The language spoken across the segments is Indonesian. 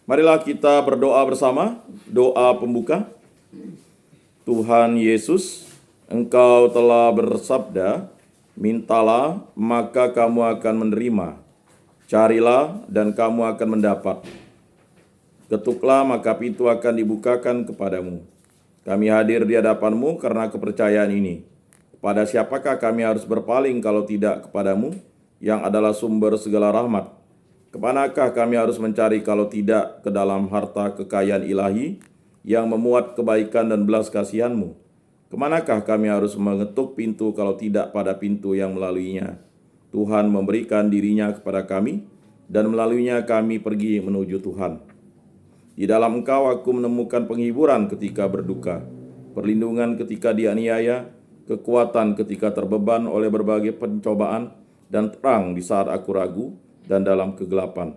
Marilah kita berdoa bersama, doa pembuka. Tuhan Yesus, Engkau telah bersabda, mintalah maka kamu akan menerima, carilah dan kamu akan mendapat, ketuklah maka pintu akan dibukakan kepadamu. Kami hadir di hadapan-Mu karena kepercayaan ini. Kepada siapakah kami harus berpaling kalau tidak kepadamu, yang adalah sumber segala rahmat? Kemanakah kami harus mencari kalau tidak ke dalam harta kekayaan ilahi yang memuat kebaikan dan belas kasihan-Mu? Kemanakah kami harus mengetuk pintu kalau tidak pada pintu yang melaluinya Tuhan memberikan dirinya kepada kami, dan melaluinya kami pergi menuju Tuhan? Di dalam Engkau aku menemukan penghiburan ketika berduka, perlindungan ketika dianiaya, kekuatan ketika terbeban oleh berbagai pencobaan, dan terang di saat aku ragu dan dalam kegelapan.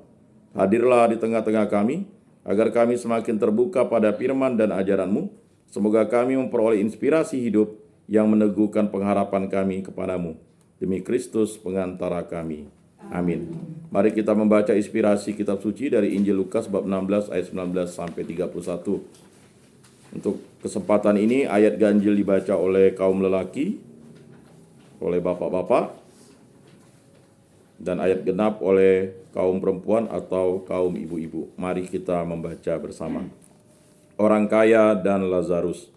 Hadirlah di tengah-tengah kami, agar kami semakin terbuka pada firman dan ajaran-Mu. Semoga kami memperoleh inspirasi hidup yang meneguhkan pengharapan kami kepadamu. Demi Kristus pengantara kami. Amin. Mari kita membaca inspirasi kitab suci dari Injil Lukas bab 16 ayat 19 sampai 31. Untuk kesempatan ini ayat ganjil dibaca oleh kaum lelaki, oleh bapak-bapak, dan ayat genap oleh kaum perempuan atau kaum ibu-ibu. Mari kita membaca bersama. Orang kaya dan Lazarus.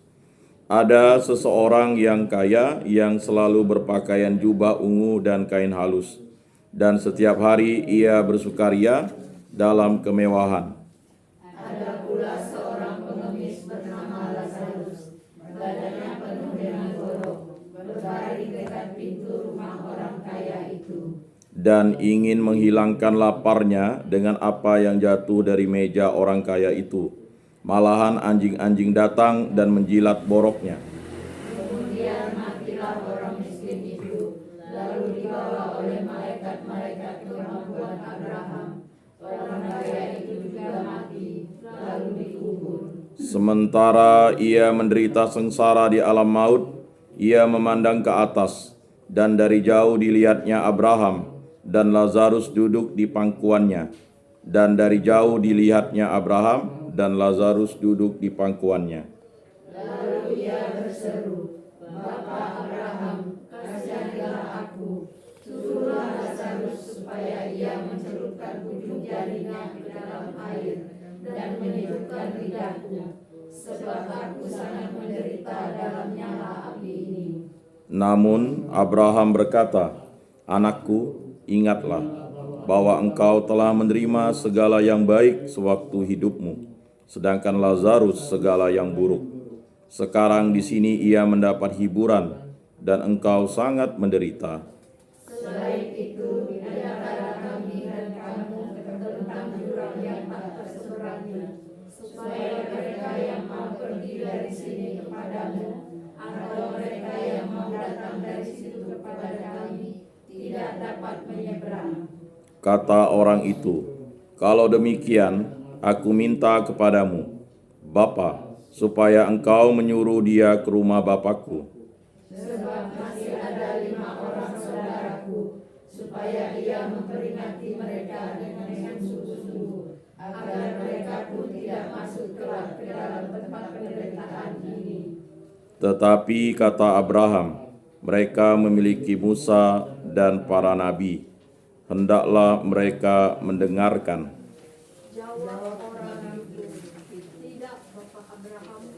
Ada seseorang yang kaya yang selalu berpakaian jubah ungu dan kain halus, dan setiap hari ia bersukaria dalam kemewahan. Ada pula seorang pengemis bernama Lazarus, badannya penuh dengan borok, berbaring dekat pintu rumah orang kaya itu, dan ingin menghilangkan laparnya dengan apa yang jatuh dari meja orang kaya itu. Malahan anjing-anjing datang dan menjilat boroknya. Kemudian matilah orang miskin itu, lalu dibawa oleh malaikat-malaikat ke kemampuan Abraham. Orang kaya itu juga mati, lalu dikubur. Sementara ia menderita sengsara di alam maut, ia memandang ke atas, dan dari jauh dilihatnya Abraham dan Lazarus duduk di pangkuannya. Dan dari jauh dilihatnya Abraham dan Lazarus duduk di pangkuannya. Lalu ia berseru, Bapa Abraham, kasihanilah aku. Suruhlah Lazarus supaya ia mencelupkan ujung jarinya ke dalam air dan menyejukkan lidahku, sebab aku sangat menderita dalam nyala api ini. Namun Abraham berkata, anakku, ingatlah bahwa engkau telah menerima segala yang baik sewaktu hidupmu, sedangkan Lazarus segala yang buruk. Sekarang di sini ia mendapat hiburan, dan engkau sangat menderita. Selain itu, di antara kami dan kamu tentang jurang yang tak terseberangi, supaya mereka yang mau pergi dari sini kepadamu, atau mereka yang mau datang dari situ kepada kami, tidak dapat menyeberang. Kata orang itu, kalau demikian, aku minta kepadamu, Bapa, supaya engkau menyuruh dia ke rumah bapakku. Sebab masih ada 5 orang saudaraku, supaya ia memperingati mereka dengan sungguh-sungguh, agar mereka pun tidak masuk kelak ke dalam tempat penderitaan ini. Tetapi kata Abraham, mereka memiliki Musa dan para nabi. Hendaklah mereka mendengarkan. Jawab orang itu, tidak Bapak Abraham.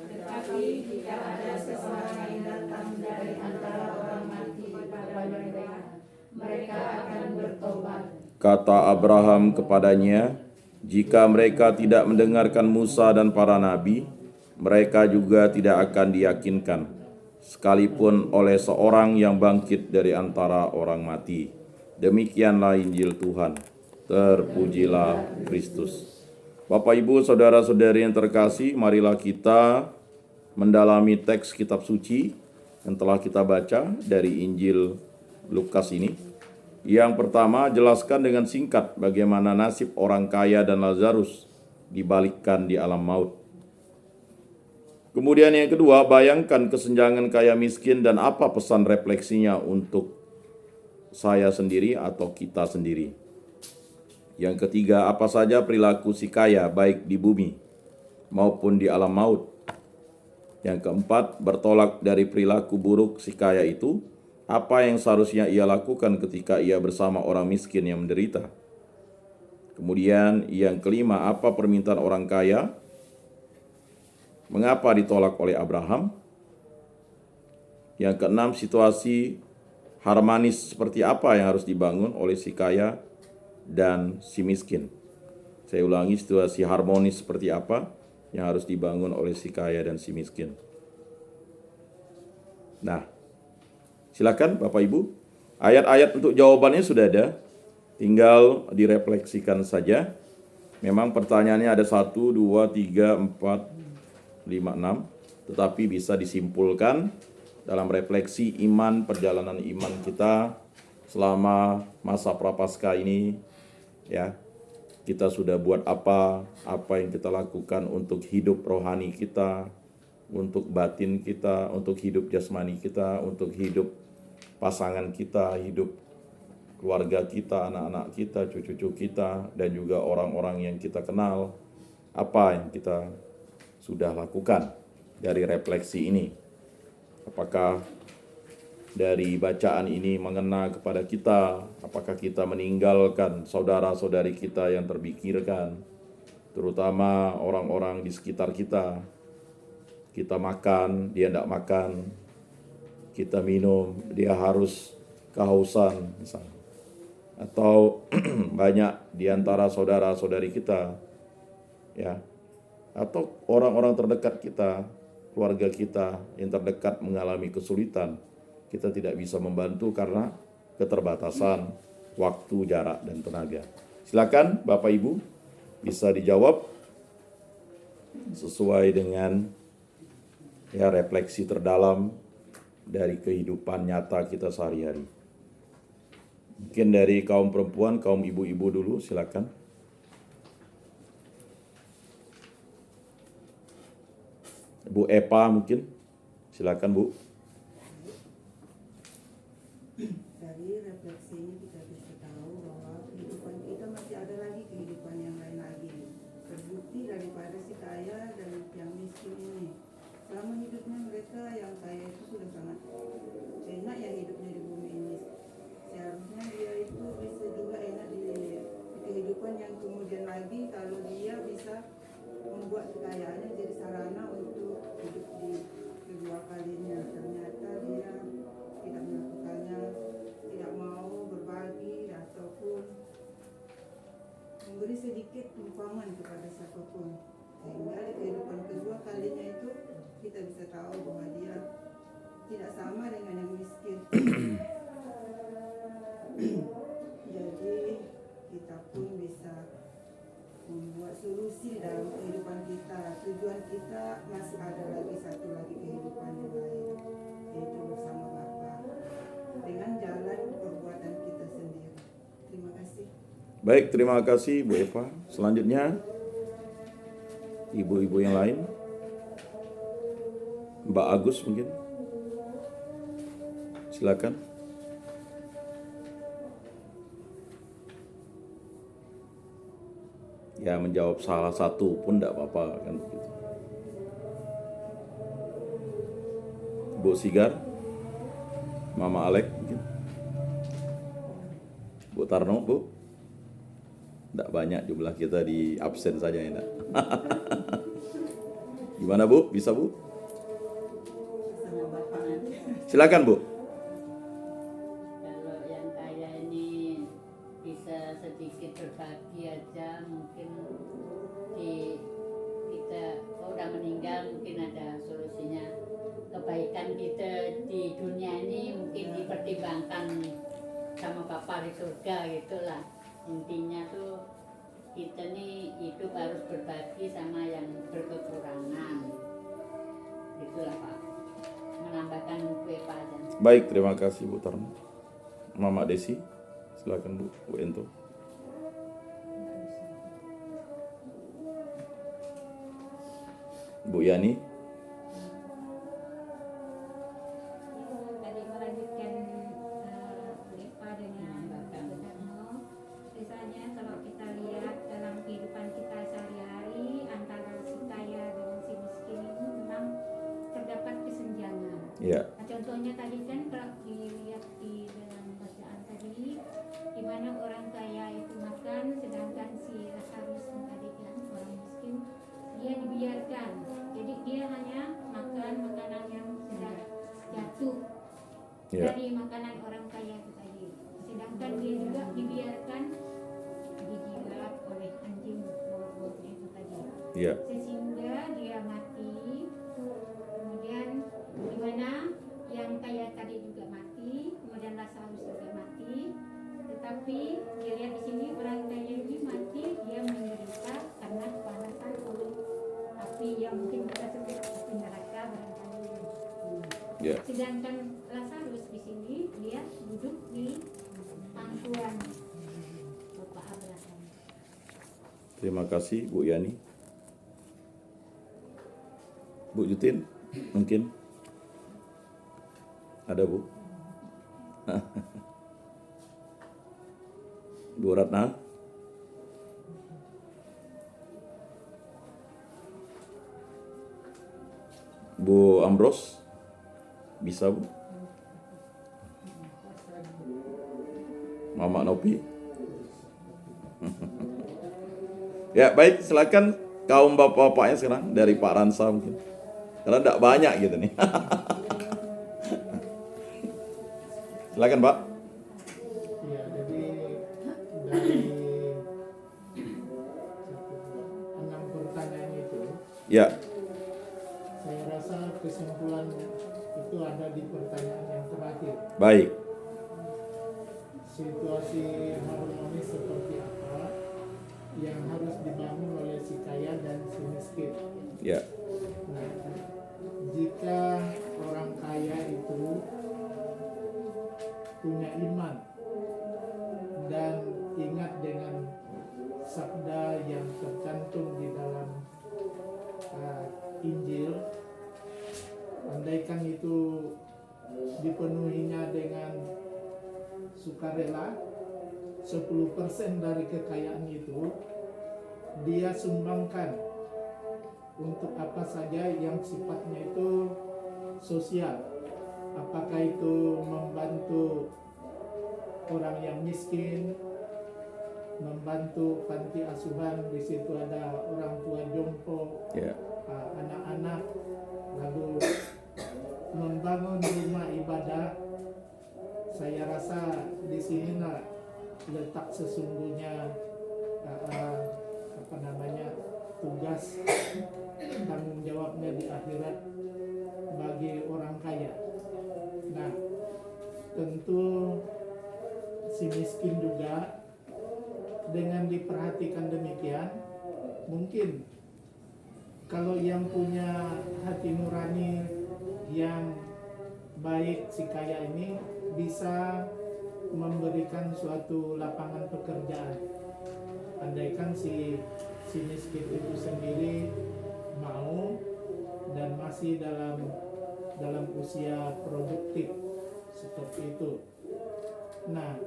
Tetapi jika ada seseorang yang datang dari antara orang mati kepada mereka, mereka akan bertobat. Kata Abraham kepadanya, jika mereka tidak mendengarkan Musa dan para nabi, mereka juga tidak akan diyakinkan, sekalipun oleh seorang yang bangkit dari antara orang mati. Demikianlah Injil Tuhan. Terpujilah Kristus. Bapak, Ibu, saudara-saudari yang terkasih, marilah kita mendalami teks kitab suci yang telah kita baca dari Injil Lukas ini. Yang pertama, jelaskan dengan singkat bagaimana nasib orang kaya dan Lazarus dibalikkan di alam maut. Kemudian yang kedua, bayangkan kesenjangan kaya miskin dan apa pesan refleksinya untuk saya sendiri atau kita sendiri. Yang ketiga, apa saja perilaku si kaya baik di bumi maupun di alam maut. Yang keempat, bertolak dari perilaku buruk si kaya itu, apa yang seharusnya ia lakukan ketika ia bersama orang miskin yang menderita. Kemudian yang kelima, apa permintaan orang kaya, mengapa ditolak oleh Abraham. Yang keenam, situasi harmonis seperti apa yang harus dibangun oleh si kaya dan si miskin. Saya ulangi, situasi harmonis seperti apa yang harus dibangun oleh si kaya dan si miskin. Nah, silakan Bapak Ibu. Ayat-ayat untuk jawabannya sudah ada. Tinggal direfleksikan saja. Memang pertanyaannya ada 1, 2, 3, 4, 5, 6. Tetapi bisa disimpulkan dalam refleksi iman, perjalanan iman kita selama masa prapaskah ini, ya. Kita sudah buat apa yang kita lakukan untuk hidup rohani kita, untuk batin kita, untuk hidup jasmani kita, untuk hidup pasangan kita, hidup keluarga kita, anak-anak kita, cucu-cucu kita, dan juga orang-orang yang kita kenal. Apa yang kita sudah lakukan dari refleksi ini? Apakah dari bacaan ini mengena kepada kita? Apakah kita meninggalkan saudara-saudari kita yang terpikirkan, terutama orang-orang di sekitar kita? Kita makan, dia tidak makan. Kita minum, dia harus kehausan misalnya. Atau banyak di antara saudara-saudari kita, ya, atau orang-orang terdekat kita, keluarga kita yang terdekat mengalami kesulitan, kita tidak bisa membantu karena keterbatasan waktu, jarak, dan tenaga. Silakan Bapak Ibu bisa dijawab sesuai dengan refleksi terdalam dari kehidupan nyata kita sehari-hari. Mungkin dari kaum perempuan, kaum ibu-ibu dulu, silakan. Bu Epa mungkin, silakan Bu. Dari refleksi ini kita bisa tahu bahwa kehidupan kita masih ada lagi kehidupan yang lain lagi. Terbukti daripada si kaya dan yang miskin ini. Selama hidupnya mereka yang kaya itu sudah sangat enak ya hidupnya di bumi ini. Seharusnya dia itu bisa juga enak di kehidupan yang kemudian lagi kalau dia bisa membuat kekayaannya jadi sarana untuk hidup di kedua kalinya. Ternyata dia tidak melakukannya, tidak mau berbagi ataupun memberi sedikit tumpangan kepada siapapun. Sehingga di kehidupan kedua kalinya itu kita bisa tahu bahwa dia tidak sama dengan yang miskin. Jadi kita pun bisa membuat solusi dalam kehidupan kita. Tujuan kita masih ada lagi satu lagi kehidupan yang lain, yaitu bersama Bapa dengan jalan perbuatan kita sendiri. Terima kasih. Baik, terima kasih Bu Eva. Selanjutnya ibu-ibu yang lain, Mbak Agus mungkin, silakan. Ya, menjawab salah satu pun tidak apa-apa kan begitu. Bu Sigar, Mama Alek mungkin, Bu Tarno, Bu. Tidak banyak jumlah kita di absen saja ya. Gimana Bu? Bisa Bu? Sama Bapak nanti. Silakan Bu. Kalau yang kaya ini bisa sedikit berbagi aja, mungkin kita udah meninggal mungkin ada solusinya. Kebaikan kita di dunia ini mungkin dipertimbangkan sama Bapa di surga gitulah. Intinya tuh kita nih hidup harus berbagi sama yang berkekurangan. Itulah Pak. Menambahkan kue aja. Baik, terima kasih Bu Tarno. Mama Desi, silakan Bu Ento. Bu Yani. Tadi melanjutkan Eva dengan Bu Tarno. Misalnya kalau kita Ya. Nah, contohnya tadi kan kalau dilihat di dalam bacaan tadi, di mana orang kaya itu makan, sedangkan si Lazarus tadi kan orang miskin dia dibiarkan. Jadi dia hanya makan makanan yang sudah jatuh Ya. dari makanan orang kaya itu tadi. Sedangkan dia juga dibiarkan dijilat oleh anjing bau-baunya itu tadi. Ya. Sehingga dia mati. Kemudian di mana yang kaya tadi juga mati, kemudian Lazarus juga mati. Tetapi dilihat di sini orang kaya ini mati, dia menderita karena kepanasan oleh api yang mungkin kita sebut api neraka barangkali. Ya. Sedangkan Lazarus di sini dia duduk di pangkuan Bapak Abraham. Terima kasih Bu Yani. Bu Jutin, mungkin ada Bu? Bu Ratna? Bu Ambros? Bisa Bu? Mama Nopi? Ya baik, silakan kaum bapak-bapaknya sekarang dari Pak Ransa mungkin. Karena tidak banyak gitu nih. Silakan Pak. Iya, jadi dari 6 pertanyaan itu, Ya, saya rasa kesimpulan itu ada di pertanyaan yang terakhir. baik. Situasi harmonis seperti apa yang harus dibangun oleh si kaya dan si miskin. Ya, Nah, jika orang kaya itu punya iman dan ingat dengan sabda yang tercantum di dalam Injil, andaikan itu dipenuhinya dengan sukarela, 10% dari kekayaan itu dia sumbangkan untuk apa saja yang sifatnya itu sosial. Apakah itu membantu orang yang miskin, membantu panti asuhan, di situ ada orang tua jompo, ya, anak-anak, lalu membangun rumah ibadah. Saya rasa di sinilah letak sesungguhnya tugas tanggung jawabnya di akhirat bagi orang kaya. Nah, tentu si miskin juga dengan diperhatikan demikian, mungkin kalau yang punya hati nurani yang baik, si kaya ini bisa memberikan suatu lapangan pekerjaan. Andaikan si miskin itu sendiri mau dan masih dalam usia produktif seperti itu. Nah,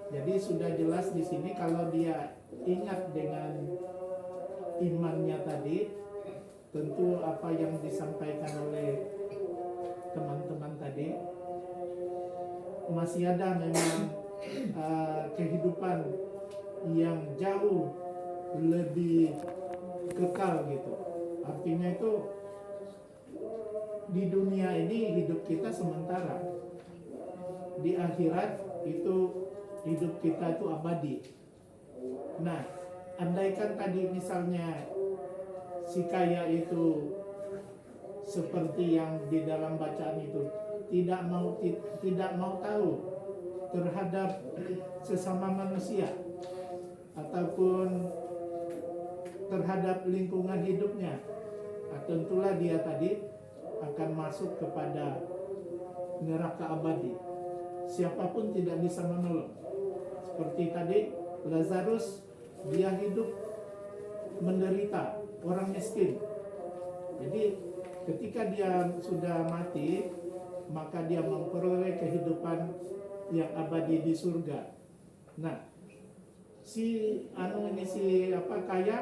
jadi sudah jelas di sini kalau dia ingat dengan imannya tadi, tentu apa yang disampaikan oleh teman-teman tadi, masih ada memang kehidupan yang jauh lebih kekal gitu. Artinya itu di dunia ini hidup kita sementara, di akhirat itu hidup kita itu abadi. Nah, andaikan tadi misalnya si kaya itu seperti yang di dalam bacaan itu tidak mau tahu terhadap sesama manusia ataupun terhadap lingkungan hidupnya, tentulah dia tadi akan masuk kepada neraka abadi. Siapapun tidak bisa menolong. Seperti tadi Lazarus, dia hidup menderita, orang miskin. Jadi ketika dia sudah mati, maka dia memperoleh kehidupan yang abadi di surga. Nah, si kaya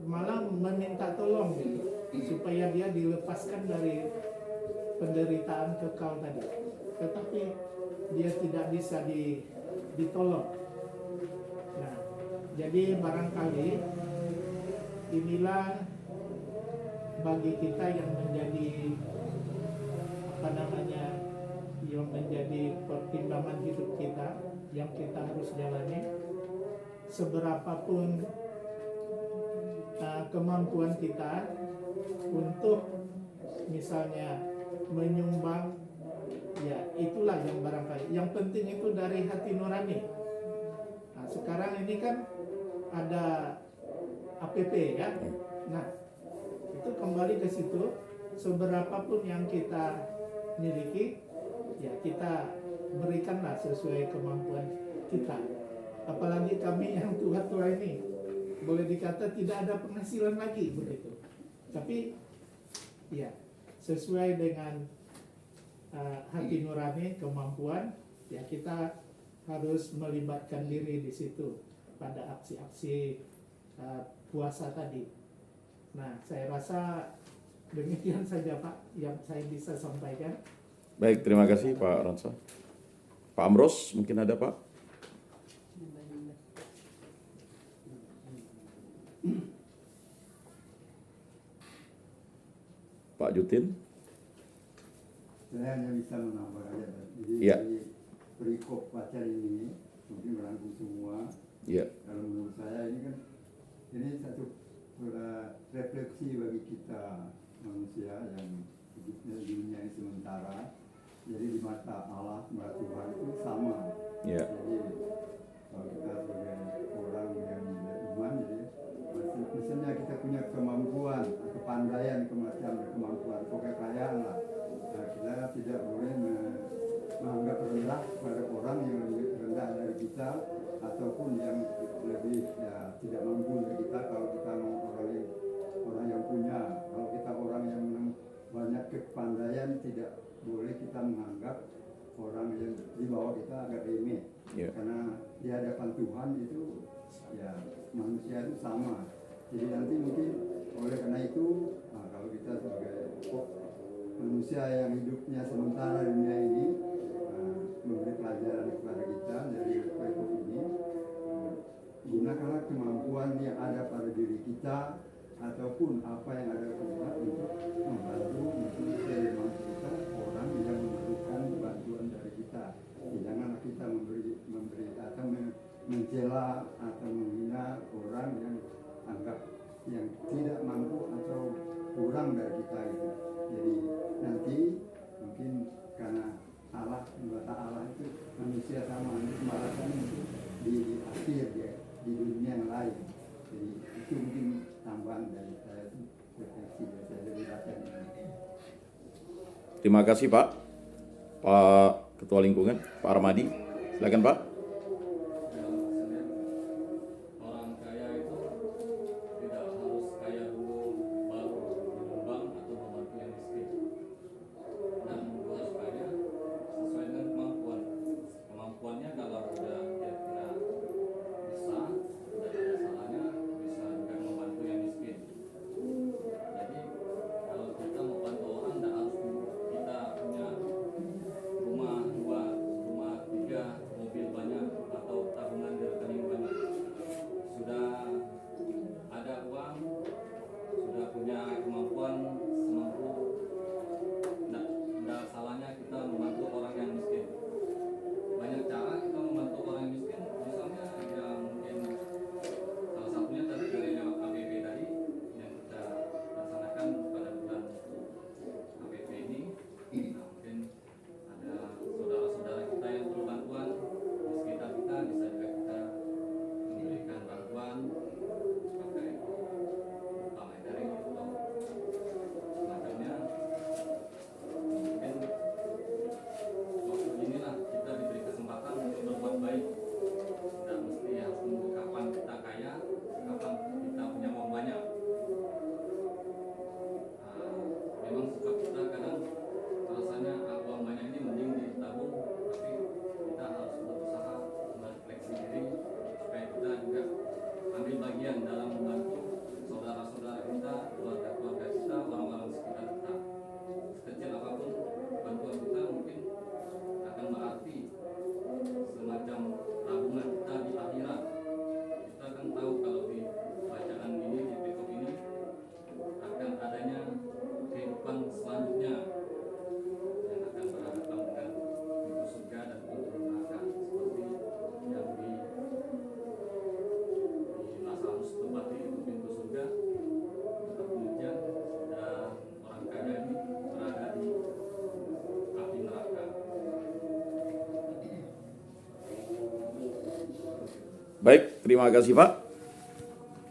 malah meminta tolong gitu, supaya dia dilepaskan dari penderitaan kekal tadi, tetapi dia tidak bisa ditolong. Nah, jadi barangkali inilah bagi kita yang menjadi yang menjadi pertimbangan hidup kita, yang kita harus jalani. Seberapapun kemampuan kita untuk misalnya menyumbang, ya itulah yang barangkali yang penting itu dari hati nurani. Nah, sekarang ini kan ada APP ya. Nah, itu kembali ke situ, seberapapun yang kita miliki, ya kita berikanlah sesuai kemampuan kita. Apalagi kami yang tua-tua ini, boleh dikata tidak ada penghasilan lagi begitu. Tapi ya sesuai dengan hati nurani, kemampuan, ya kita harus melibatkan diri di situ pada aksi-aksi puasa tadi. Nah, saya rasa demikian saja Pak yang saya bisa sampaikan. Baik, terima kasih Pak Ronsa. Pak Amros mungkin ada Pak? Pak Jutin? Saya hanya bisa menambah aja. Jadi Ya. dari perikop baca ini mungkin merangkum semua. Ya. Kalau menurut saya ini kan ini satu refleksi bagi kita manusia yang hidupnya di dunia ini sementara. Jadi di mata Allah, mata Tuhan itu sama. Ya. Jadi kalau kita sebagai orang yang beriman, jadi misalnya kita punya kemampuan, kepandaian, kemampuan, kekayaan lah. Nah, kita tidak boleh menganggap rendah pada orang yang lebih rendah dari kita ataupun yang lebih tidak mampu dari kita. Kalau kita orang yang punya, kalau kita orang yang banyak kepandaian, tidak boleh kita menganggap orang yang di bawah kita agak remeh. Yeah. Karena di hadapan Tuhan itu ya manusia itu sama. Jadi nanti mungkin oleh karena itu kalau kita sebagai manusia yang hidupnya sementara di dunia ini memberi pelajaran kepada kita dari perikop ini, gunakanlah kemampuan yang ada pada diri kita ataupun apa yang ada pada kita untuk membantu kita orang yang memerlukan bantuan dari kita. Janganlah kita memberi atau mencela atau menghina orang yang anggap yang tidak mampu atau kurang dari kita gitu. Jadi nanti mungkin karena mata Allah itu manusia sama, nanti pembalasannya itu di akhir ya, di dunia yang lain. Jadi itu mungkin tambahan dari saya, refleksi dari saya dari bacaan ini. Terima kasih Pak. Pak Ketua Lingkungan, Pak Armadi. Silakan Pak. Orang kaya itu tidak harus kaya dulu baru menyumbang atau membantu yang miskin. Dan harus kaya sesuai dengan kemampuan. Kemampuannya kalau udah kira-kira bisa, udah ada salahnya, bisa juga membantu yang miskin. Jadi kalau kita mau bantu orang, tidak harus kita punya rumah 2, rumah 3, mobil banyak. Baik, terima kasih Pak.